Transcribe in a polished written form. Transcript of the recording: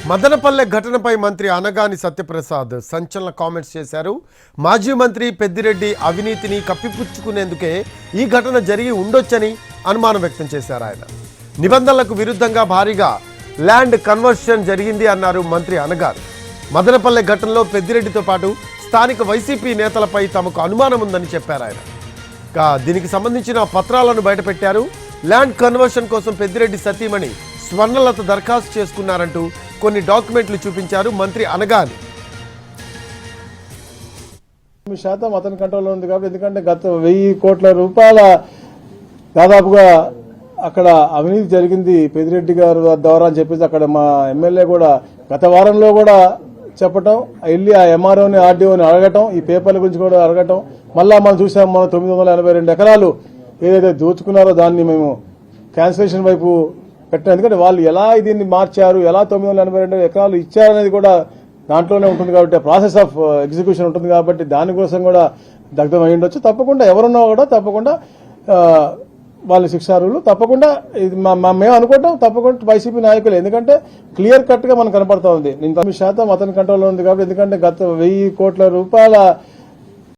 మదనపల్లె ఘటనపై మంత్రి అనగాని సత్యప్రసాద్ సంచలన కామెంట్స్ చేశారు. మాజీ మంత్రి పెద్దిరెడ్డి అవినీతిని కప్పిపుచ్చుకునేందుకే ఈ ఘటన జరిగి ఉండొచ్చని అనుమానం వ్యక్తం చేశారు. ఆయన నిబంధనలకు విరుద్ధంగా భారీగా ల్యాండ్ కన్వర్షన్ జరిగింది అన్నారు మంత్రి అనగాని. మదనపల్లె ఘటనలో పెద్దిరెడ్డితో పాటు స్థానిక వైసీపీ నేతలపై తమకు అనుమానం ఉందని చెప్పారు. ఆయన దీనికి సంబంధించిన పత్రాలను బయటపెట్టారు. ల్యాండ్ కన్వర్షన్ కోసం పెద్దిరెడ్డి సతీమణి స్వర్ణలత దరఖాస్తు చేసుకున్నారంటూ కొన్ని డాక్యుమెంట్లు చూపించారు మంత్రి అనగాని. శాతం అతని కంట్రోల్లో ఉంది కాబట్టి, ఎందుకంటే గత 1000 కోట్ల రూపాయల దాదాపుగా అక్కడ అవినీతి జరిగింది పెద్దిరెడ్డి గారు ద్వారా అని చెప్పేసి అక్కడ మా ఎమ్మెల్యే కూడా గత వారంలో కూడా చెప్పటం, వెళ్ళి ఆ ఎంఆర్ఓని ఆర్డీఓని అడగటం, ఈ పేపర్ల గురించి కూడా అడగటం. మళ్ళా మనం చూసాం, మనం 982 ఎకరాలు ఏదైతే దోచుకున్నారో దాన్ని మేము క్యాన్సిలేషన్ వైపు పెట్టాం. ఎందుకంటే వాళ్ళు ఎలా దీన్ని మార్చారు, ఎలా 982 ఎకరాలు ఇచ్చారనేది కూడా దాంట్లోనే ఉంటుంది కాబట్టి, ప్రాసెస్ ఆఫ్ ఎగ్జిక్యూషన్ ఉంటుంది కాబట్టి దానికోసం కూడా దగ్ధం అయి ఉండొచ్చు. తప్పకుండా ఎవరున్నా కూడా తప్పకుండా వాళ్ళ శిక్షార్హులు. తప్పకుండా ఇది మేము అనుకుంటాం, తప్పకుండా వైసీపీ నాయకులు, ఎందుకంటే క్లియర్ కట్ గా మనకు కనపడతా ఉంది. 9% అతని కంట్రోల్లో ఉంది కాబట్టి, ఎందుకంటే గత 1000 కోట్ల రూపాయల